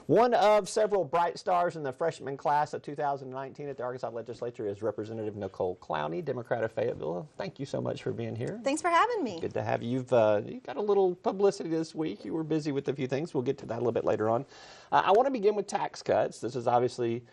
One of several bright stars in the freshman class of 2019 at the Arkansas Legislature is Representative Nicole Clowney, Democrat of Fayetteville. Thank you so much for being here. Thanks for having me. Good to have you. You got a little publicity this week. You were busy with a few things. We'll get to that a little bit later on. I want to begin with tax cuts. This has obviously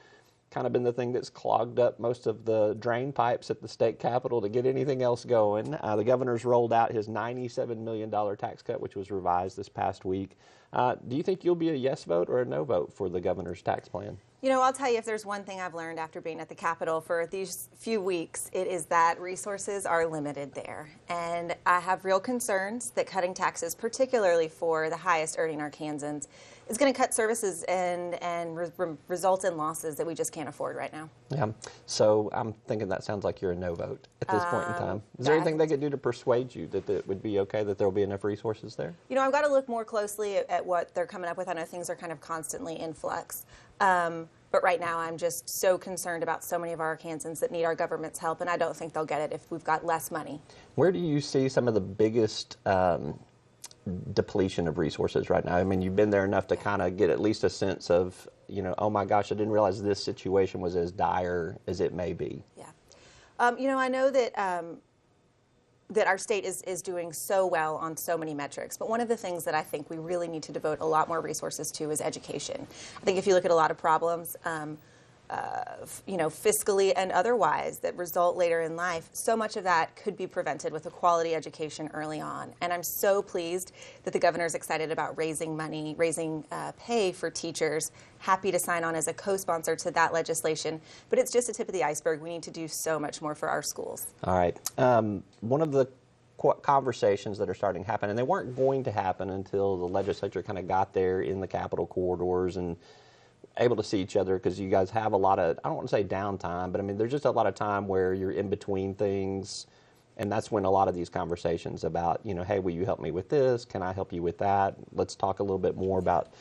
kind of been the thing that's clogged up most of the drain pipes at the state capitol to get anything else going. The governor's rolled out his $97 million tax cut, which was revised this past week. Do you think you'll be a yes vote or a no vote for the governor's tax plan? You know, I'll tell you, if there's one thing I've learned after being at the Capitol for these few weeks, it is that resources are limited there. And I have real concerns that cutting taxes, particularly for the highest earning Arkansans, is going to cut services and result in losses that we just can't afford right now. Yeah. So I'm thinking that sounds like you're a no vote at this point in time. Is there anything they could do to persuade you that it would be okay, that there will be enough resources there? You know, I've got to look more closely at what they're coming up with. I know things are kind of constantly in flux. But right now, I'm just so concerned about so many of our Arkansans that need our government's help, and I don't think they'll get it if we've got less money. Where do you see some of the biggest depletion of resources right now? I mean, you've been there enough to kind of get at least a sense of, you know, oh my gosh, I didn't realize this situation was as dire as it may be. Yeah. You know, I know that that our state is doing so well on so many metrics. But one of the things that I think we really need to devote a lot more resources to is education. I think if you look at a lot of problems, you know, fiscally and otherwise that result later in life, so much of that could be prevented with a quality education early on. And I'm so pleased that the governor's excited about raising money, raising pay for teachers, happy to sign on as a co-sponsor to that legislation. But it's just a tip of the iceberg. We need to do so much more for our schools. All right. One of the conversations that are starting to happen, and they weren't going to happen until the legislature kind of got there in the Capitol corridors and able to see each other, because you guys have a lot of, I don't want to say downtime, but I mean, there's just a lot of time where you're in between things, and that's when a lot of these conversations about, you know, hey, will you help me with this? Can I help you with that? Let's talk a little bit more about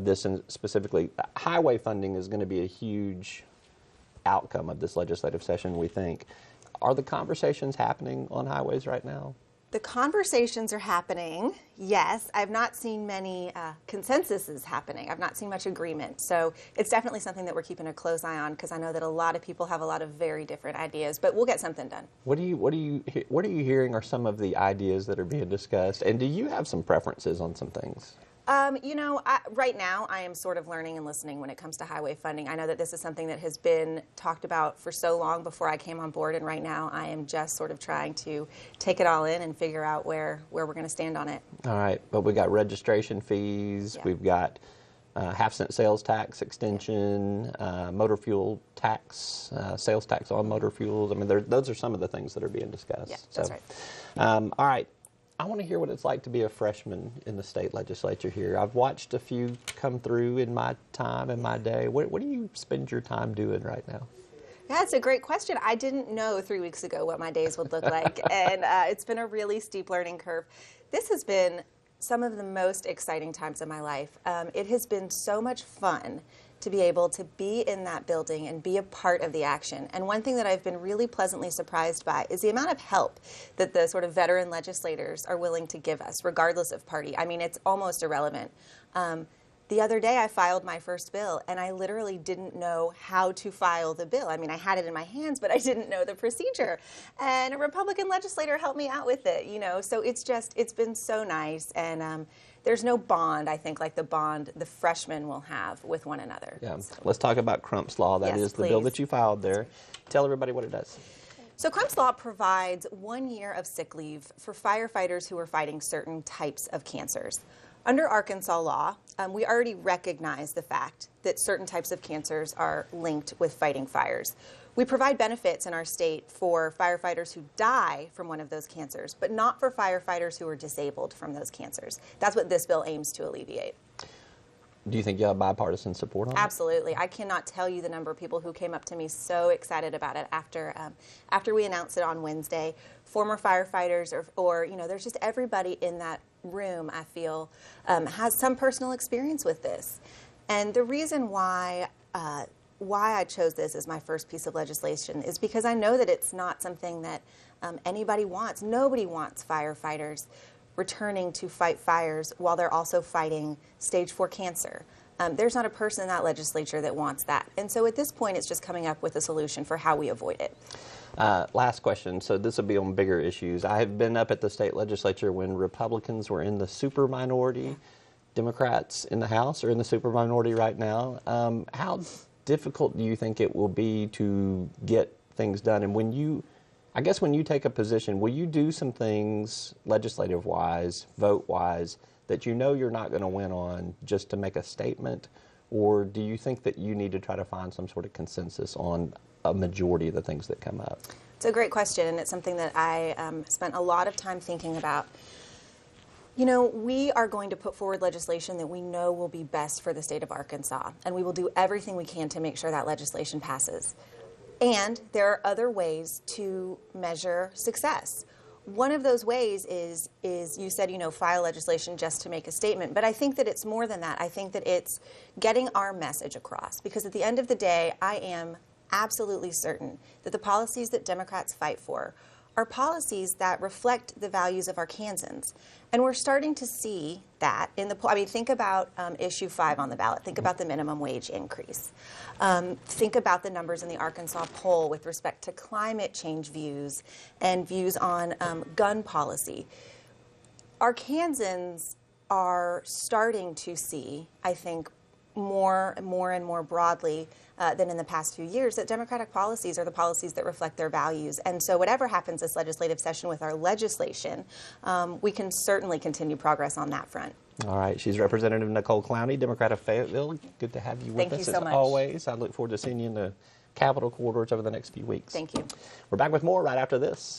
this, and specifically, highway funding is going to be a huge outcome of this legislative session, we think. Are the conversations happening on highways right now? The conversations are happening, yes. I've not seen many consensuses happening. I've not seen much agreement. So it's definitely something that we're keeping a close eye on, because I know that a lot of people have a lot of very different ideas, but we'll get something done. What are you hearing are some of the ideas that are being discussed, and do you have some preferences on some things? You know, right now I am sort of learning and listening when it comes to highway funding. I know that this is something that has been talked about for so long before I came on board, and right now I am just sort of trying to take it all in and figure out where we're going to stand on it. All right, but we got registration fees, yeah. We've got half-cent sales tax extension, motor fuel tax, sales tax on motor fuels. I mean, those are some of the things that are being discussed. Yeah, that's right. All right. I want to hear what it's like to be a freshman in the state legislature here. I've watched a few come through in my time, in my day. What do you spend your time doing right now? Yeah, it's a great question. I didn't know 3 weeks ago what my days would look like, and it's been a really steep learning curve. This has been some of the most exciting times of my life. It has been so much fun to be able to be in that building and be a part of the action. And one thing that I've been really pleasantly surprised by is the amount of help that the sort of veteran legislators are willing to give us, regardless of party. I mean, it's almost irrelevant. The other day I filed my first bill, and I literally didn't know how to file the bill. I mean, I had it in my hands, but I didn't know the procedure. And a Republican legislator helped me out with it, you know. So it's been so nice. And there's no bond, I think, like the bond the freshmen will have with one another. Yeah. So let's talk about Crump's Law. That is the bill that you filed there. Tell everybody what it does. So Crump's Law provides 1 year of sick leave for firefighters who are fighting certain types of cancers. Under Arkansas law, we already recognize the fact that certain types of cancers are linked with fighting fires. We provide benefits in our state for firefighters who die from one of those cancers, but not for firefighters who are disabled from those cancers. That's what this bill aims to alleviate. Do you think you have bipartisan support on it? Absolutely. I cannot tell you the number of people who came up to me so excited about it after we announced it on Wednesday. Former firefighters or you know, there's just everybody in that room, I feel, has some personal experience with this. And the reason why I chose this as my first piece of legislation is because I know that it's not something that anybody wants. Nobody wants firefighters returning to fight fires while they're also fighting stage 4 cancer. There's not a person in that legislature that wants that. And so at this point, it's just coming up with a solution for how we avoid it. Last question. So this will be on bigger issues. I have been up at the state legislature when Republicans were in the super minority. Democrats in the House are in the super minority right now. How difficult do you think it will be to get things done? And when you take a position, will you do some things legislative-wise, vote-wise, that you know you're not going to win on just to make a statement? Or do you think that you need to try to find some sort of consensus on a majority of the things that come up? It's a great question, and it's something that I spent a lot of time thinking about. You know, we are going to put forward legislation that we know will be best for the state of Arkansas, and we will do everything we can to make sure that legislation passes. And there are other ways to measure success. One of those ways is you said, file legislation just to make a statement. But I think that it's more than that. I think that it's getting our message across. Because at the end of the day, I am absolutely certain that the policies that Democrats fight for are policies that reflect the values of Arkansans. And we're starting to see that in the poll. I mean, think about issue 5 on the ballot. Think about the minimum wage increase. Think about the numbers in the Arkansas poll with respect to climate change views and views on gun policy. Arkansans are starting to see, I think, more and more broadly than in the past few years, that Democratic policies are the policies that reflect their values. And so whatever happens this legislative session with our legislation, we can certainly continue progress on that front. All right. She's Representative Nicole Clowney, Democrat of Fayetteville. Good to have you with us. Thank you so much. As always. I look forward to seeing you in the Capitol corridors over the next few weeks. Thank you. We're back with more right after this.